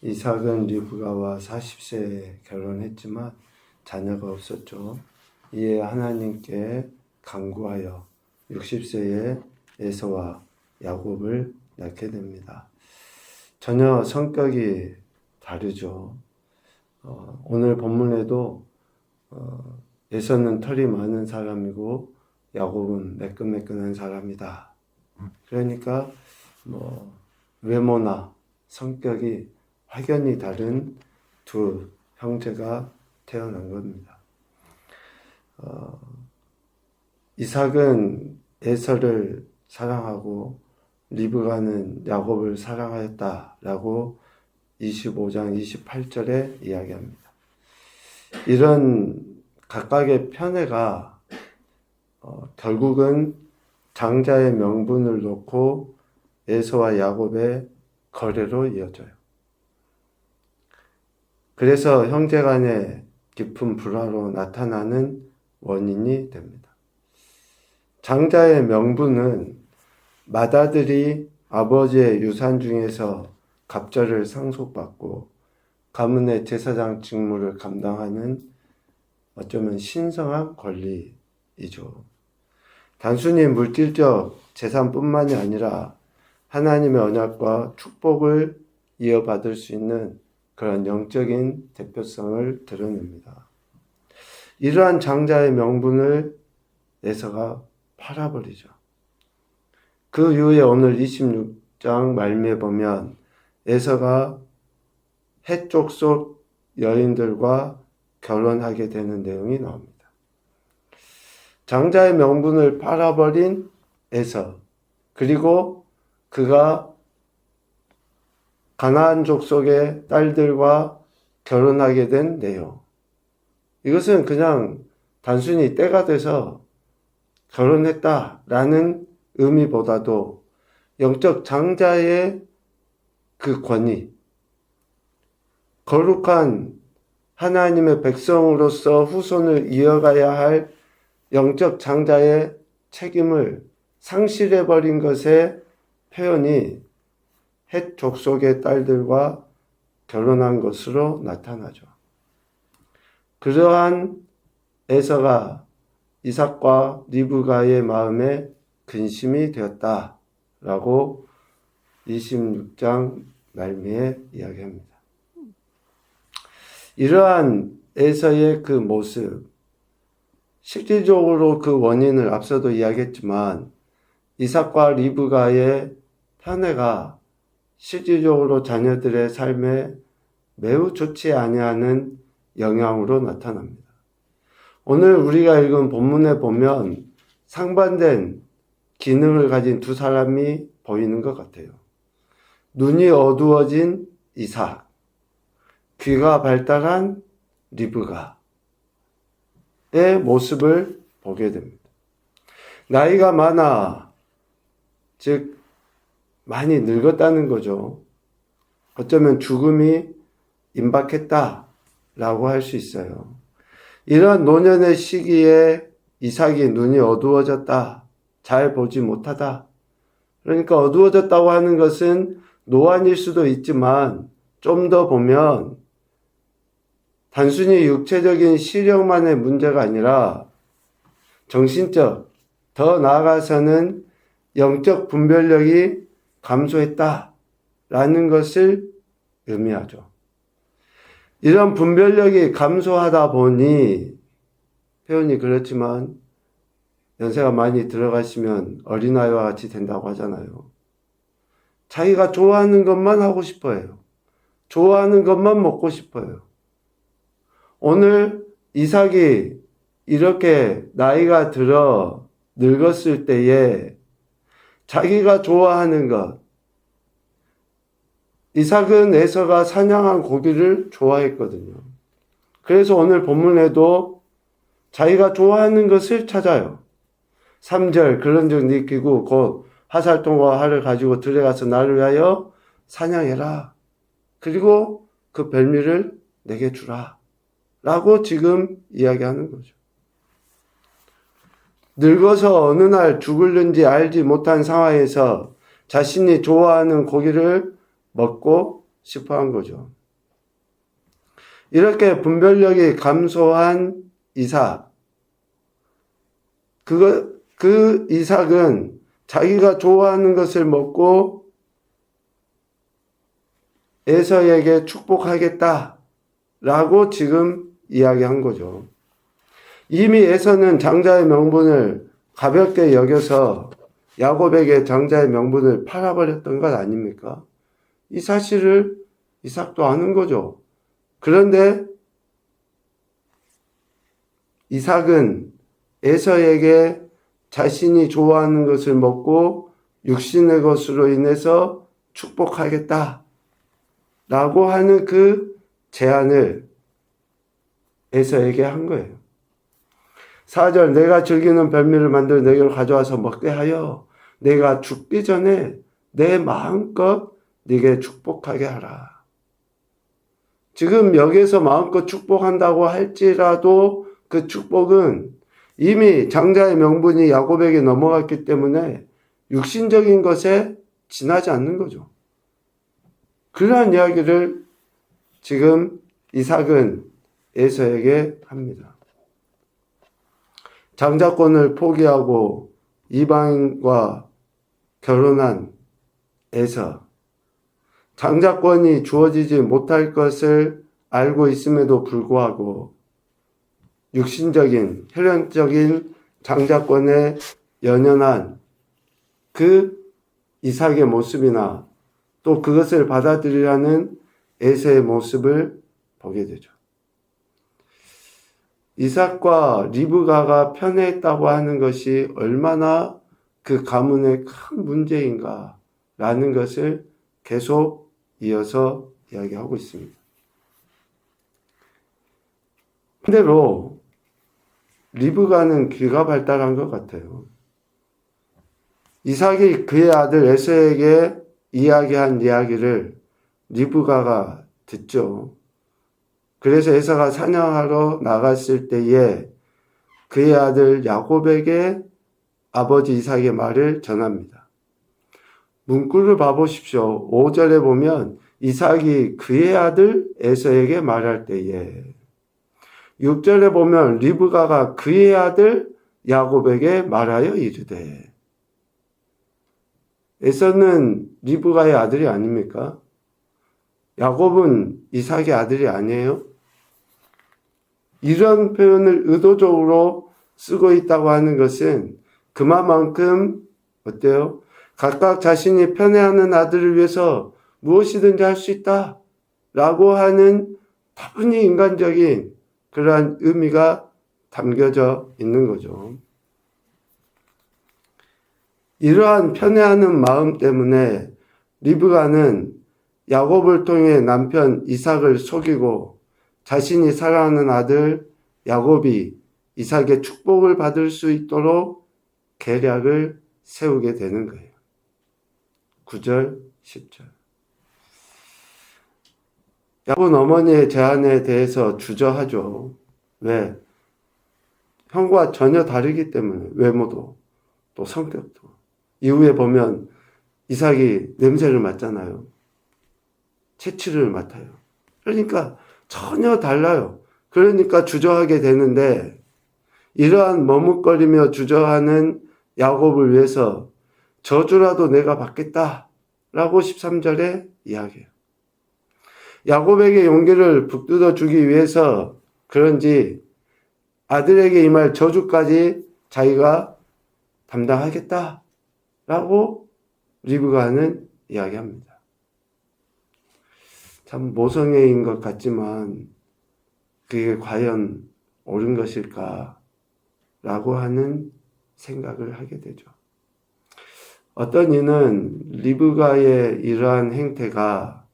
이삭은 리브가와 40세에 결혼했지만 자녀가 없었죠. 이에 하나님께 간구하여 60세에 에서와 야곱을 낳게 됩니다. 전혀 성격이 다르죠. 오늘 본문에도 에서는 털이 많은 사람이고 야곱은 매끈매끈한 사람이다. 그러니까 외모나 성격이 확연히 다른 두 형제가 태어난 겁니다. 이삭은 에서를 사랑하고 리브가는 야곱을 사랑하였다라고 25장 28절에 이야기합니다. 이런 각각의 편애가 결국은 장자의 명분을 놓고 에서와 야곱의 거래로 이어져요. 그래서 형제간의 깊은 불화로 나타나는 원인이 됩니다. 장자의 명분은 맏아들이 아버지의 유산 중에서 갑절을 상속받고 가문의 제사장 직무를 감당하는 어쩌면 신성한 권리이죠. 단순히 물질적 재산뿐만이 아니라 하나님의 언약과 축복을 이어받을 수 있는 그런 영적인 대표성을 드러냅니다. 이러한 장자의 명분을 에서가 팔아버리죠. 그 이후에 오늘 26장 말미에 보면 에서가 헷 족속 여인들과 결혼하게 되는 내용이 나옵니다. 장자의 명분을 팔아버린 에서, 그리고 그가 가나안 족속의 딸들과 결혼하게 된 내용. 이것은 그냥 단순히 때가 돼서 결혼했다라는 의미보다도 영적 장자의 그 권위, 거룩한 하나님의 백성으로서 후손을 이어가야 할 영적 장자의 책임을 상실해버린 것의 표현이 헷 족속의 딸들과 결혼한 것으로 나타나죠. 그러한 에서가 이삭과 리브가의 마음에 근심이 되었다라고 26장 말미에 이야기합니다. 이러한 에서의 그 모습, 실질적으로 그 원인을 앞서도 이야기했지만 이삭과 리브가의 편애가 실질적으로 자녀들의 삶에 매우 좋지 아니하는 영향으로 나타납니다. 오늘 우리가 읽은 본문에 보면 상반된 기능을 가진 두 사람이 보이는 것 같아요. 눈이 어두워진 이삭, 귀가 발달한 리브가의 모습을 보게 됩니다. 나이가 많아, 즉 많이 늙었다는 거죠. 어쩌면 죽음이 임박했다라고 할 수 있어요. 이런 노년의 시기에 이삭이 눈이 어두워졌다, 잘 보지 못하다. 그러니까 어두워졌다고 하는 것은 노안일 수도 있지만 좀 더 보면 단순히 육체적인 시력만의 문제가 아니라 정신적, 더 나아가서는 영적 분별력이 감소했다라는 것을 의미하죠. 이런 분별력이 감소하다 보니 표현이 그렇지만 연세가 많이 들어가시면 어린아이와 같이 된다고 하잖아요. 자기가 좋아하는 것만 하고 싶어요. 좋아하는 것만 먹고 싶어요. 오늘 이삭이 이렇게 나이가 들어 늙었을 때에 자기가 좋아하는 것, 이삭은 에서가 사냥한 고기를 좋아했거든요. 그래서 오늘 본문에도 자기가 좋아하는 것을 찾아요. 3절 그런즉 네 기구 곧 하살통과 활을 가지고 들에 가서 나를 위하여 사냥해라. 그리고 그 별미를 내게 주라. 라고 지금 이야기하는 거죠. 늙어서 어느 날 죽을는지 알지 못한 상황에서 자신이 좋아하는 고기를 먹고 싶어 한 거죠. 이렇게 분별력이 감소한 이삭. 그 이삭은 자기가 좋아하는 것을 먹고 에서에게 축복하겠다 라고 지금 이야기한 거죠. 이미 에서는 장자의 명분을 가볍게 여겨서 야곱에게 장자의 명분을 팔아버렸던 것 아닙니까? 이 사실을 이삭도 아는 거죠. 그런데 이삭은 에서에게 자신이 좋아하는 것을 먹고 육신의 것으로 인해서 축복하겠다 라고 하는 그 제안을 에서에게 한 거예요. 4절 내가 즐기는 별미를 만들어 내게로 가져와서 먹게 하여 내가 죽기 전에 내 마음껏 네게 축복하게 하라. 지금 여기에서 마음껏 축복한다고 할지라도 그 축복은 이미 장자의 명분이 야곱에게 넘어갔기 때문에 육신적인 것에 지나지 않는 거죠. 그러한 이야기를 지금 이삭은 에서에게 합니다. 장자권을 포기하고 이방인과 결혼한 에서, 장자권이 주어지지 못할 것을 알고 있음에도 불구하고 육신적인, 혈연적인 장자권에 연연한 그 이삭의 모습이나 또 그것을 받아들이라는 에서의 모습을 보게 되죠. 이삭과 리브가가 편애했다고 하는 것이 얼마나 그 가문의 큰 문제인가 라는 것을 계속 이어서 이야기하고 있습니다. 반대로 리브가는 귀가 발달한 것 같아요. 이삭이 그의 아들 에서에게 이야기한 이야기를 리브가가 듣죠. 그래서 에서가 사냥하러 나갔을 때에 그의 아들 야곱에게 아버지 이삭의 말을 전합니다. 문구를 봐보십시오. 5절에 보면 이삭이 그의 아들 에서에게 말할 때에, 6절에 보면 리브가가 그의 아들 야곱에게 말하여 이르되. 에서는 리브가의 아들이 아닙니까? 야곱은 이삭의 아들이 아니에요? 이런 표현을 의도적으로 쓰고 있다고 하는 것은 그만큼 어때요? 각각 자신이 편애하는 아들을 위해서 무엇이든지 할 수 있다 라고 하는 다분히 인간적인 그러한 의미가 담겨져 있는 거죠. 이러한 편애하는 마음 때문에 리브가는 야곱을 통해 남편 이삭을 속이고 자신이 사랑하는 아들 야곱이 이삭의 축복을 받을 수 있도록 계략을 세우게 되는 거예요. 9절, 10절. 야곱 어머니의 제안에 대해서 주저하죠. 왜? 형과 전혀 다르기 때문에, 외모도 또 성격도. 이후에 보면 이삭이 냄새를 맡잖아요. 채취를 맡아요. 그러니까 전혀 달라요. 그러니까 주저하게 되는데, 이러한 머뭇거리며 주저하는 야곱을 위해서 저주라도 내가 받겠다 라고 13절에 이야기해요. 야곱에게 용기를 북돋워 주기 위해서 그런지 아들에게 임할 저주까지 자기가 담당하겠다 라고 리브가는 이야기합니다. 참 모성애인 것 같지만 그게 과연 옳은 것일까 라고 하는 생각을 하게 되죠. 어떤 이는 리브가의 이러한 행태가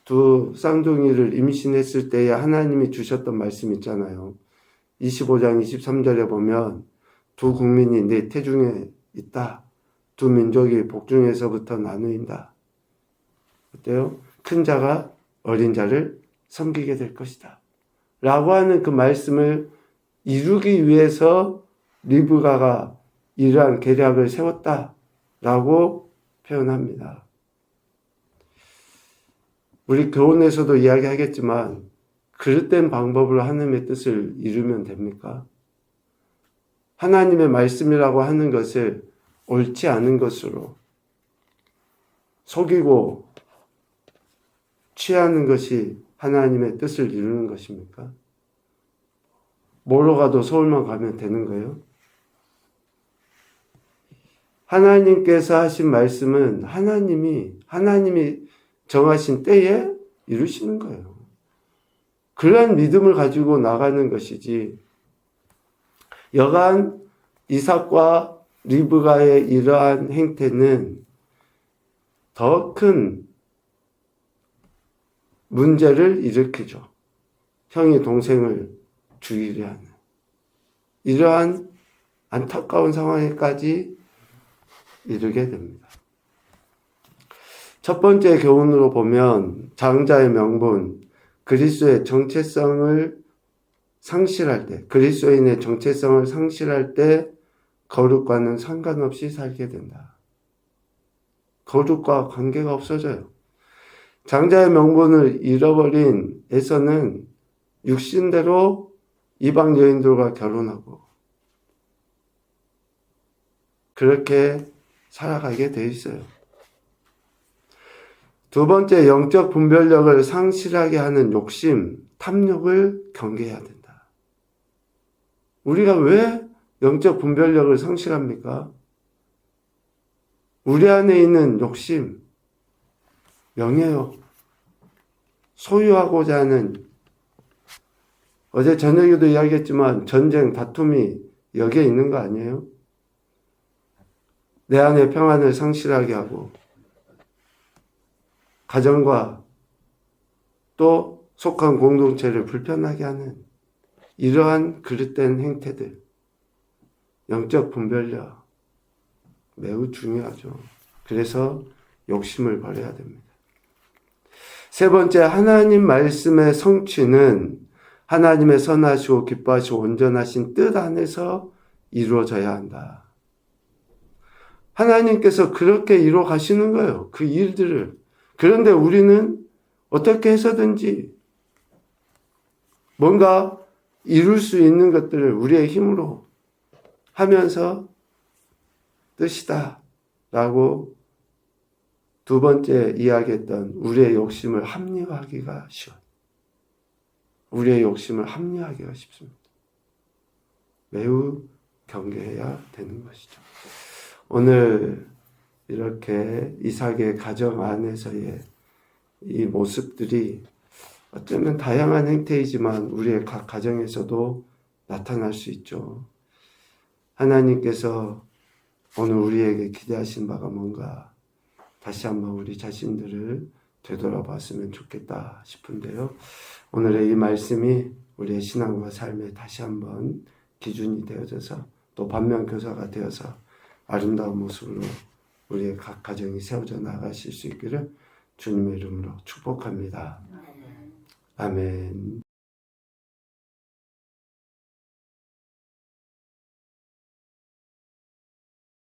두 쌍둥이를 임신했을 때에 하나님이 주셨던 말씀 있잖아요. 25장 23절에 보면 두 국민이 내 태중에 있다. 두 민족이 복중에서부터 나누인다. 어때요? 큰 자가 어린 자를 섬기게 될 것이다. 라고 하는 그 말씀을 이루기 위해서 리브가가 이러한 계략을 세웠다. 라고 표현합니다. 우리 교훈에서도 이야기하겠지만 그릇된 방법으로 하나님의 뜻을 이루면 됩니까? 하나님의 말씀이라고 하는 것을 옳지 않은 것으로 속이고 취하는 것이 하나님의 뜻을 이루는 것입니까? 뭐로 가도 서울만 가면 되는 거예요? 하나님께서 하신 말씀은 하나님이 정하신 때에 이루시는 거예요. 그러한 믿음을 가지고 나가는 것이지, 여간 이삭과 리브가의 이러한 행태는 더 큰 문제를 일으키죠. 형이 동생을 죽이려 하는 이러한 안타까운 상황에까지 이르게 됩니다. 첫 번째 교훈으로 보면 장자의 명분, 그리스도의 정체성을 상실할 때, 그리스도인의 정체성을 상실할 때 거룩과는 상관없이 살게 된다. 거룩과 관계가 없어져요. 장자의 명분을 잃어버린 에서는 육신대로 이방 여인들과 결혼하고 그렇게 살아가게 돼 있어요. 두 번째, 영적 분별력을 상실하게 하는 욕심, 탐욕을 경계해야 된다. 우리가 왜 영적 분별력을 상실합니까? 우리 안에 있는 욕심, 명예욕, 소유하고자 하는, 어제 저녁에도 이야기했지만 전쟁, 다툼이 여기에 있는 거 아니에요? 내 안의 평안을 상실하게 하고 가정과 또 속한 공동체를 불편하게 하는 이러한 그릇된 행태들, 영적 분별력 매우 중요하죠. 그래서 욕심을 버려야 됩니다. 세 번째, 하나님 말씀의 성취는 하나님의 선하시고 기뻐하시고 온전하신 뜻 안에서 이루어져야 한다. 하나님께서 그렇게 이루어 가시는 거예요. 그 일들을. 그런데 우리는 어떻게 해서든지 뭔가 이룰 수 있는 것들을 우리의 힘으로 하면서 뜻이다 라고 두 번째 이야기했던 우리의 욕심을 합리화하기가 쉬워요. 우리의 욕심을 합리화하기가 쉽습니다. 매우 경계해야 되는 것이죠. 오늘 이렇게 이삭의 가정 안에서의 이 모습들이 어쩌면 다양한 행태이지만 우리의 각 가정에서도 나타날 수 있죠. 하나님께서 오늘 우리에게 기대하신 바가 뭔가 다시 한번 우리 자신들을 되돌아봤으면 좋겠다 싶은데요. 오늘의 이 말씀이 우리의 신앙과 삶에 다시 한번 기준이 되어져서 또 반면교사가 되어서 아름다운 모습으로 우리의 각 가정이 세워져 나가실 수 있기를 주님의 이름으로 축복합니다. 아멘.